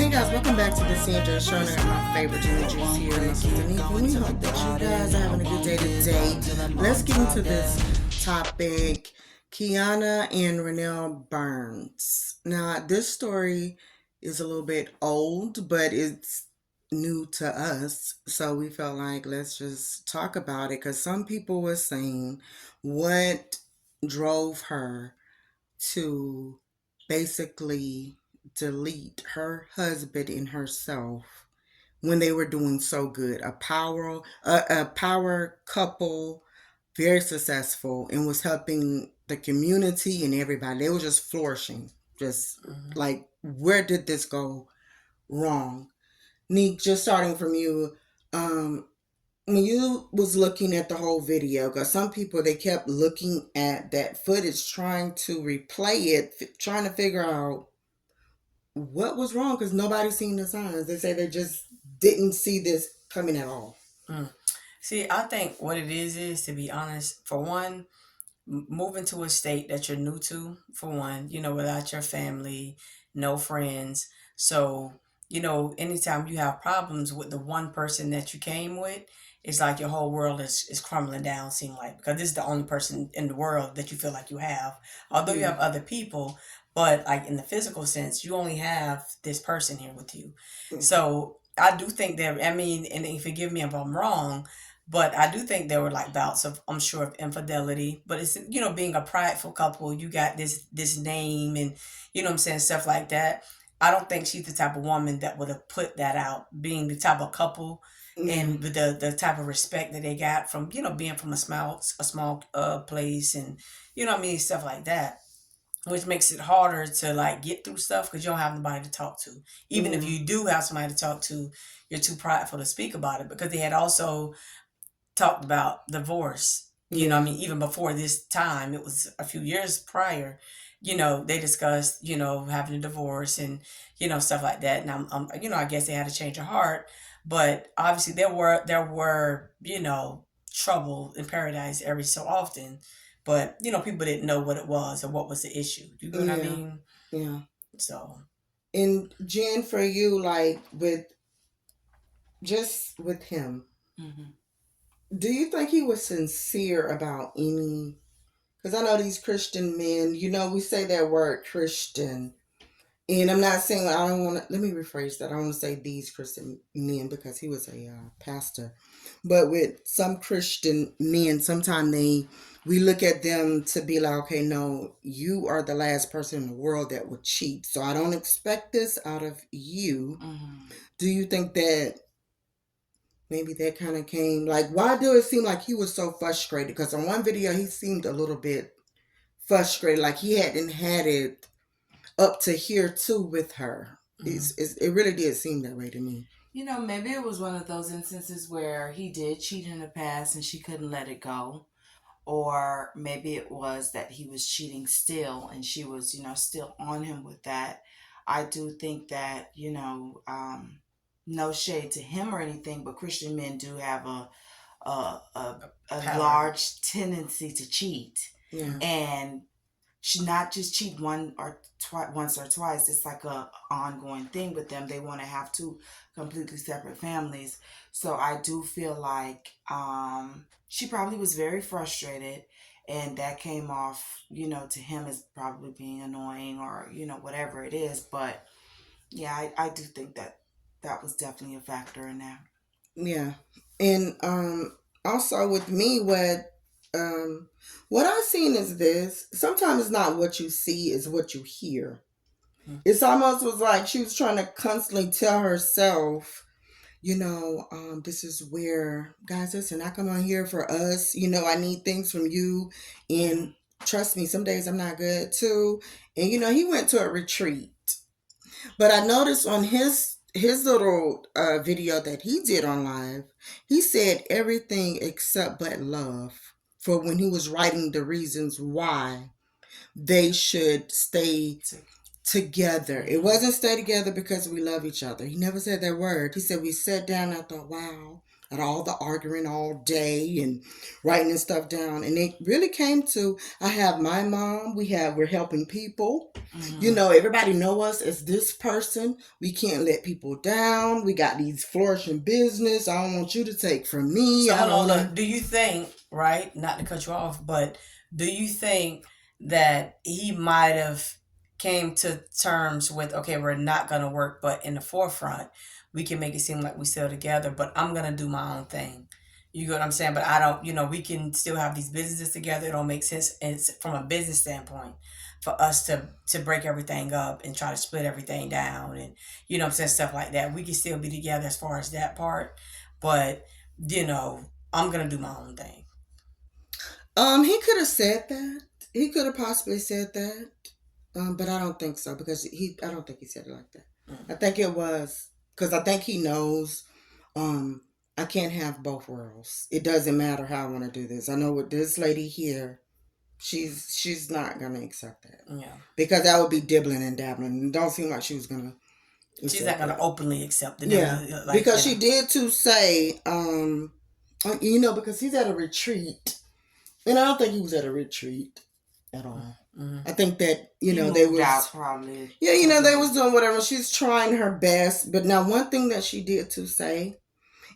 Hey guys, welcome back to the CNJ Show. I got my favorite Jimmy Juice here, and my sister Nick. We hope that you guys are having a good day today. Let's get into this topic. Keianna and Ronnell Burns. Now, this story is a little bit old, but it's new to us. So we felt like let's just talk about it because some people were saying what drove her to basically delete her husband and herself when they were doing so good. A power couple, very successful, and was helping the community and everybody. They were just flourishing. Just like, where did this go wrong? Neek, just starting from you, when you was looking at the whole video, because some people, they kept looking at that footage, trying to replay it, trying to figure out what was wrong, because nobody seen the signs. They say they just didn't see this coming at all. See, I think what it is, to be honest, for one, moving to a state that you're new to, for one, without your family, no friends. So, anytime you have problems with the one person that you came with, it's like your whole world is crumbling down, seem like, because this is the only person in the world that you feel like you have. Although you have other people, but like in the physical sense, you only have this person here with you. So I do think that, I mean, and forgive me if I'm wrong, but I do think there were like bouts of, I'm sure, of infidelity. But it's, being a prideful couple, you got this name and, what I'm saying, stuff like that. I don't think she's the type of woman that would have put that out, being the type of couple and the type of respect that they got from, being from a small place and, what I mean, stuff like that. Which makes it harder to like get through stuff because you don't have nobody to talk to. Even if you do have somebody to talk to, you're too prideful to speak about it, because they had also talked about divorce. You know what I mean? Even before this time, it was a few years prior, they discussed, having a divorce and, stuff like that. And I guess they had a change of heart, but obviously there were, trouble in paradise every so often, but, people didn't know what it was or what was the issue. You know what I mean? Yeah. So. And Jen, for you, like with him, do you think he was sincere about any? Because I know these Christian men, we say that word Christian. And I'm not saying, I don't want to, let me rephrase that. I don't want to say these Christian men because he was a pastor. But with some Christian men, sometimes we look at them to be like, okay, no, you are the last person in the world that would cheat. So I don't expect this out of you. Do you think that maybe that kind of came, like, why do it seem like he was so frustrated? Because on one video, he seemed a little bit frustrated, like he hadn't had it up to here too with her. It really did seem that way to me. Maybe it was one of those instances where he did cheat in the past and she couldn't let it go. Or maybe it was that he was cheating still and she was, still on him with that. I do think that, no shade to him or anything, but Christian men do have a large tendency to cheat. Yeah. And should not just cheat once or twice. It's like a ongoing thing with them. They want to have two completely separate families. So I do feel like she probably was very frustrated, and that came off, to him as probably being annoying or, whatever it is. But yeah, I do think that was definitely a factor in that. Yeah. And also with me, what I've seen is this. Sometimes it's not what you see, it's what you hear. It's almost was like she was trying to constantly tell herself, this is where, guys, listen, I come on here for us. I need things from you. And trust me, some days I'm not good too. And, he went to a retreat. But I noticed on his little video that he did on live, he said everything except but love for when he was writing the reasons why they should stay together. It wasn't stay together because we love each other. He never said that word. He said we sat down and I thought, wow, at all the arguing all day and writing this stuff down. And it really came to, I have my mom, we're helping people. You know, everybody know us as this person. We can't let people down. We got these flourishing business. I don't want you to take from me. So hold on, look, do you think, right, not to cut you off, but do you think that he might have came to terms with, okay, we're not going to work, but in the forefront, we can make it seem like we still together, but I'm going to do my own thing. You get what I'm saying? But I don't, we can still have these businesses together. It don't make sense from a business standpoint for us to break everything up and try to split everything down and, what I'm saying, stuff like that. We can still be together as far as that part, but, I'm going to do my own thing. He could have said that. He could have possibly said that. But I don't think so, because I don't think he said it like that. I think it was because I think he knows I can't have both worlds. It doesn't matter how I want to do this. I know with this lady here, she's not gonna accept that. Yeah. Because that would be dibbling and dabbling. It don't seem like she was gonna. She's not gonna openly accept it. Yeah. Because she did to say, because he's at a retreat, and I don't think he was at a retreat at all. Mm-hmm. I think that, they was out probably. Yeah, they was doing whatever. She's trying her best. But now one thing that she did to say,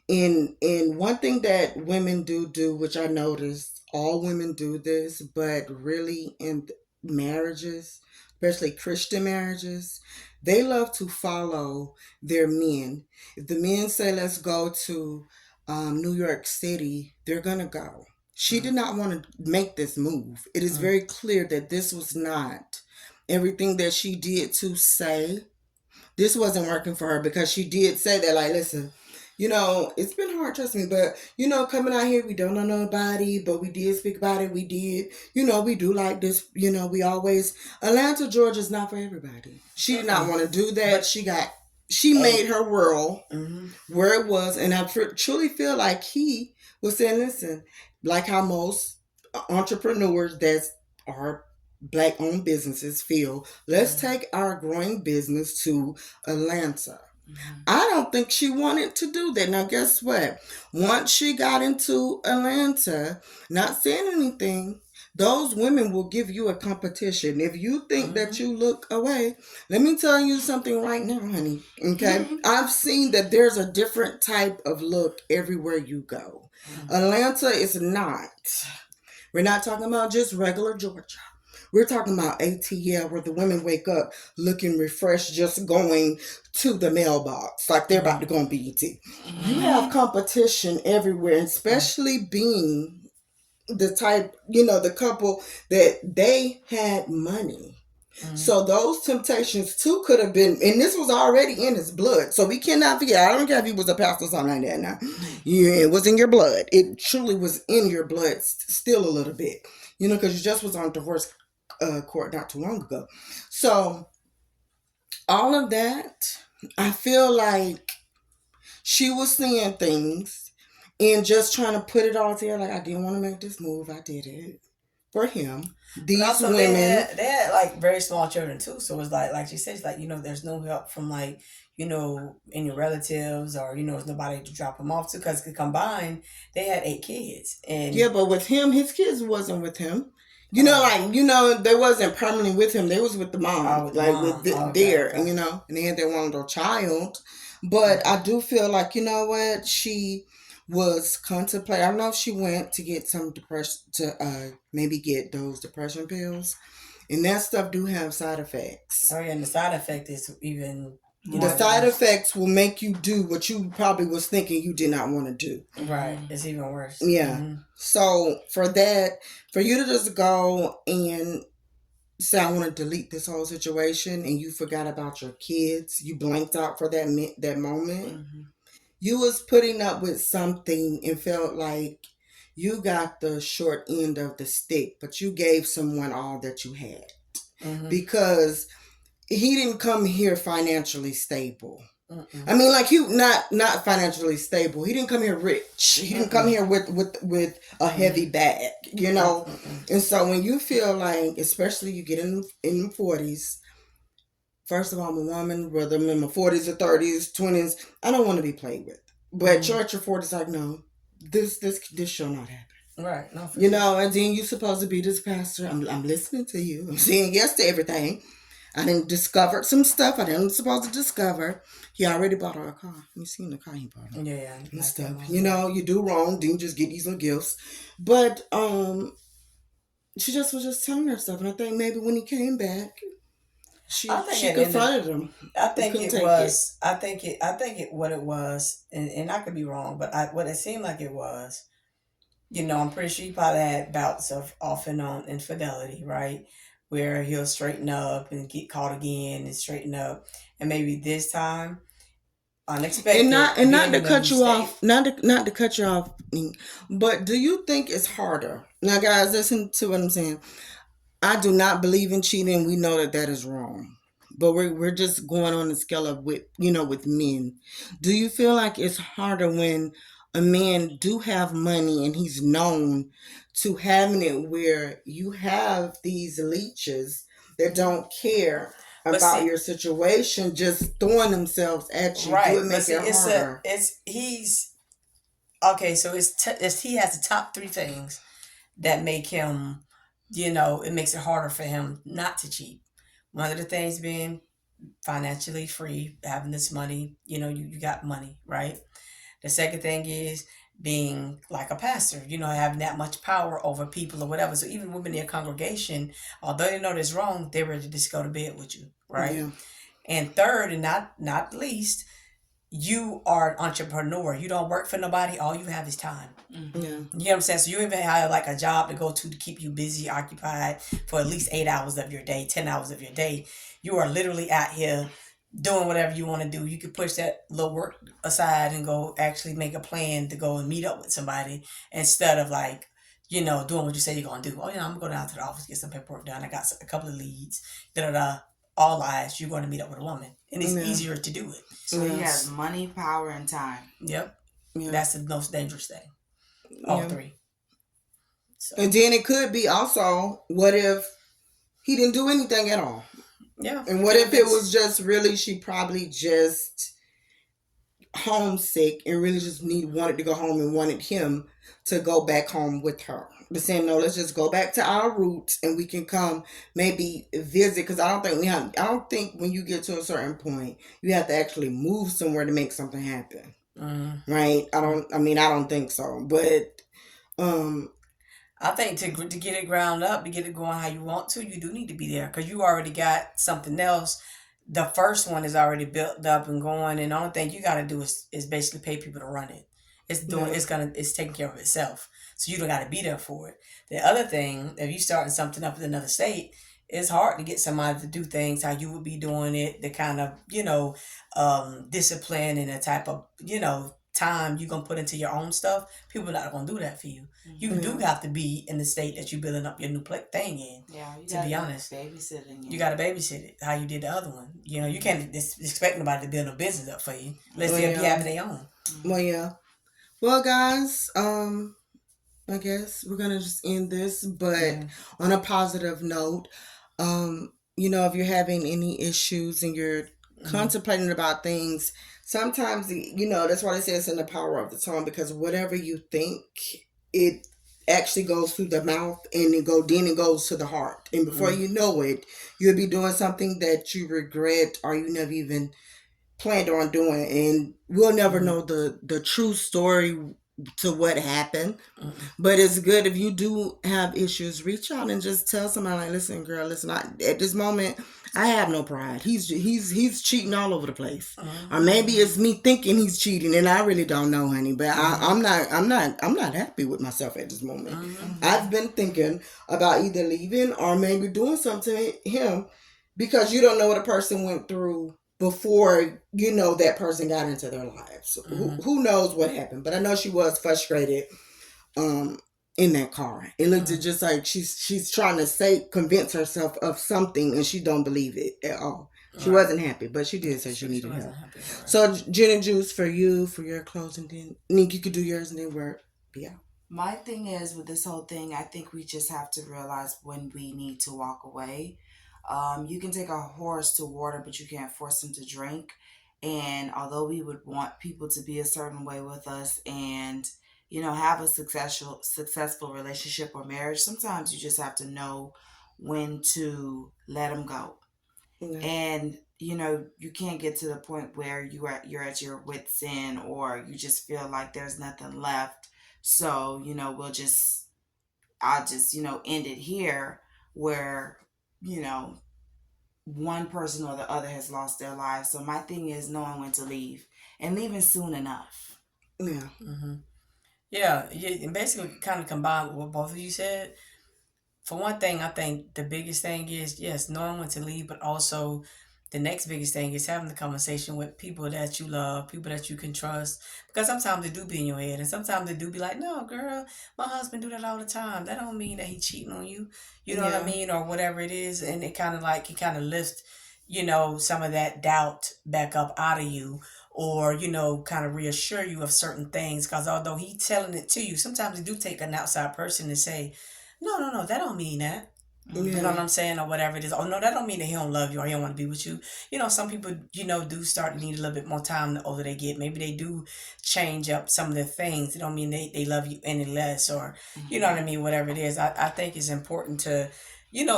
and one thing that women do, which I noticed all women do this, but really in marriages, especially Christian marriages, they love to follow their men. If the men say, let's go to New York City, they're going to go. She did not want to make this move. It is very clear that this was not everything that she did to say. This wasn't working for her, because she did say that, like, listen, it's been hard, trust me, but, coming out here, we don't know nobody, but we did speak about it. We did, we do like this, we always, Atlanta, Georgia's not for everybody. She did not want to do that. She made her world where it was, and I truly feel like he was saying, listen, like how most entrepreneurs that are Black-owned businesses feel, let's take our growing business to Atlanta. I don't think she wanted to do that. Now, guess what? Once she got into Atlanta, not saying anything, those women will give you a competition. If you think that you look away, let me tell you something right now, honey. Okay? I've seen that there's a different type of look everywhere you go. Atlanta is not. We're not talking about just regular Georgia. We're talking about ATL, where the women wake up looking refreshed, just going to the mailbox like they're about to go on BET. You have competition everywhere, especially being the type, the couple that they had money. So those temptations too could have been, and this was already in his blood. So we cannot forget. I don't care if he was a pastor or something like that now. Yeah, it was in your blood. It truly was in your blood still a little bit. Because you just was on divorce court not too long ago. So all of that, I feel like she was seeing things and just trying to put it all together. Like, I didn't want to make this move. I did it for him. These also, women, they had like very small children too. So it was like she says, like, there's no help from like, any relatives or, there's nobody to drop them off to, because combined they had 8 kids. And yeah, but with him, his kids wasn't with him. They wasn't permanently with him. They was with the mom, there, and they had their one little child. But I do feel like, she was contemplating. I don't know if she went to get some depression, to maybe get those depression pills. And that stuff do have side effects. Oh, yeah, and the side effect is even... The side effects will make you do what you probably was thinking you did not want to do. Right. It's even worse. Yeah. So for you to just go and say, I want to delete this whole situation, and you forgot about your kids, you blanked out for that moment, you was putting up with something and felt like you got the short end of the stick, but you gave someone all that you had. Because he didn't come here financially stable. I mean, like, you not financially stable. He didn't come here rich. He didn't come here with a heavy bag, And so when you feel like, especially you get in the 40s, first of all, I'm a woman, whether I'm in my 40s or 30s, 20s, I don't want to be played with. But church report is like, no, this shall not happen. Right. No, for You sure. know, and then you supposed to be this pastor. I'm listening to you. I'm saying yes to everything. I didn't discover some stuff I didn't supposed to discover. He already bought her a car. You seen the car he bought her. Yeah. And Like stuff. that You know, you do wrong, then you just get these little gifts. But she just was just telling her stuff. And I think maybe when he came back, she I think it ended. confronted him. I think couldn't it take was. I think it. What it was, and I could be wrong, but what it seemed like it was. You know, I'm pretty sure he probably had bouts of off and on infidelity, right? Where he'll straighten up and get caught again and straighten up, and maybe this time unexpected. And not being to in a cut new you state. off, not to cut you off, but do you think it's harder? Now, guys, listen to what I'm saying. I do not believe in cheating. We know that is wrong, but we're just going on the scale of with men. Do you feel like it's harder when a man do have money and he's known to having it where you have these leeches that don't care But about see- your situation, just throwing themselves at you? Do Right, it but make see, it harder? he's okay. So he has the top three things that make him, it makes it harder for him not to cheat. One of the things being financially free, having this money, you got money, right? The second thing is being like a pastor, having that much power over people or whatever. So even women in your congregation, although they know this wrong, they're ready to just go to bed with you, right? Yeah. And third, and not least, you are an entrepreneur. You don't work for nobody. All you have is time. Yeah. You know what I'm saying? So you even have like a job to go to keep you busy, occupied for at least 8 hours of your day, 10 hours of your day. You are literally out here doing whatever you want to do. You could push that little work aside and go actually make a plan to go and meet up with somebody instead of like, doing what you say you're going to do. Oh, I'm going to go down to the office, get some paperwork done. I got a couple of leads. Da-da-da. All lies, you're going to meet up with a woman. And it's easier to do it. So he has money, power, and time. Yep. Yeah. That's the most dangerous thing. All three. So. And then it could be also, what if he didn't do anything at all? Yeah. And what if it was just really, she probably just homesick and really just wanted to go home and wanted him to go back home with her. The saying, no, let's just go back to our roots and we can come maybe visit. Because I don't think when you get to a certain point, you have to actually move somewhere to make something happen. Right? I don't think so. But I think to get it ground up, to get it going how you want to, you do need to be there because you already got something else. The first one is already built up and going, and the only thing you got to do is basically pay people to run it. It's taking care of itself, so you don't got to be there for it. The other thing, if you starting something up in another state, it's hard to get somebody to do things how you would be doing it. The kind of discipline and the type of time you're gonna put into your own stuff. People are not gonna do that for you. You do have to be in the state that you're building up your new thing in. Yeah, to be honest, babysitting. You gotta babysit it how you did the other one. You can't expect nobody to build a business up for you unless they'll be having their own. Well, yeah. Well, guys, I guess we're gonna just end this, but on a positive note, if you're having any issues and you're contemplating about things, sometimes that's why they say it's in the power of the tongue, because whatever you think, it actually goes through the mouth and it goes to the heart, and before you know it, you'll be doing something that you regret or you never even planned on doing, and we'll never know the true story to what happened. But it's good if you do have issues, reach out and just tell somebody, like, listen, girl, listen, at this moment I have no pride. He's cheating all over the place. Or maybe it's me thinking he's cheating and I really don't know, honey. But I'm not happy with myself at this moment. I've been thinking about either leaving or maybe doing something to him, because you don't know what a person went through before that person got into their lives. Who knows what happened? But I know she was frustrated in that car. It looked just like she's trying to convince herself of something, and she don't believe it at all. She wasn't happy, but she did say she needed help. So gin and juice for your closing. Then Nick, you could do yours and then work. Yeah. My thing is with this whole thing, I think we just have to realize when we need to walk away. You can take a horse to water, but you can't force him to drink. And although we would want people to be a certain way with us and, have a successful relationship or marriage, sometimes you just have to know when to let them go. Yeah. And, you can't get to the point where you're at your wit's end, or you just feel like there's nothing left. So, I'll just, end it here, where, one person or the other has lost their lives. So my thing is knowing when to leave and leaving soon enough. Yeah. Mm-hmm. Yeah, and basically kind of combined with what both of you said. For one thing, I think the biggest thing is, yes, knowing when to leave, but also the next biggest thing is having the conversation with people that you love, people that you can trust. Because sometimes they do be in your head, and sometimes they do be like, no, girl, my husband do that all the time. That don't mean that he cheating on you. You know what I mean? Or whatever it is. And it kind of like, it kind of lifts, some of that doubt back up out of you. Or, kind of reassure you of certain things. Because although he's telling it to you, sometimes it do take an outside person to say, no, that don't mean that. Yeah. You know what I'm saying? Or whatever it is. Oh, no, that don't mean that he don't love you or he don't want to be with you. Some people, do start to need a little bit more time the older they get. Maybe they do change up some of the things. It don't mean they love you any less, or, you know what I mean? Whatever it is. I think it's important to,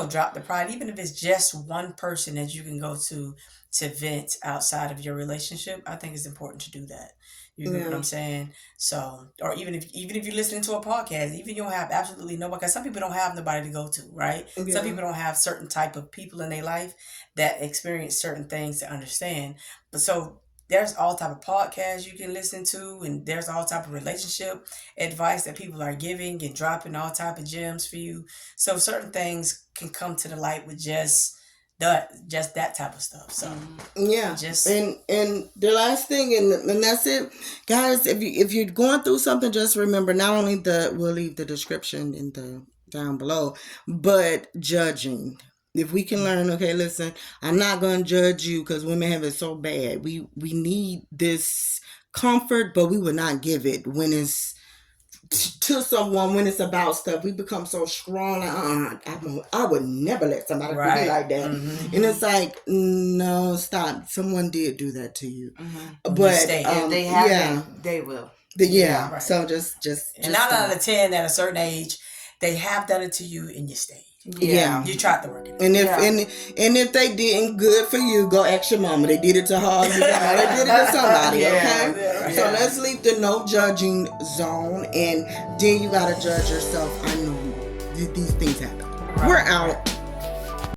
drop the pride. Even if it's just one person that you can go to vent outside of your relationship, I think it's important to do that. You get what I'm saying? So, or even if you're listening to a podcast, even you don't have absolutely nobody, because some people don't have nobody to go to, right? Yeah. Some people don't have certain type of people in their life that experience certain things to understand. But so there's all type of podcasts you can listen to, and there's all type of relationship advice that people are giving and dropping all type of gems for you. So certain things can come to the light with just that type of stuff. So and the last thing, and that's it, guys. If you're going through something, just remember, not only we'll leave the description in the down below, but judging. If we can learn, okay, listen, I'm not going to judge you because women have it so bad. We need this comfort, but we will not give it when it's to someone, when it's about stuff. We become so strong. I would never let somebody do me like that. Mm-hmm. And it's like, no, stop. Someone did do that to you. Mm-hmm. But if they haven't, they will. Right. So just and 9 out of 10 at a certain age, they have done it to you and you stayed. Yeah. You tried to work it out. And if they didn't, good for you. Go ask your mama. They did it to her. They did it to somebody, okay? Yeah, right. So let's leave the no judging zone, and then you gotta judge yourself. I know these things happen. Right. We're out.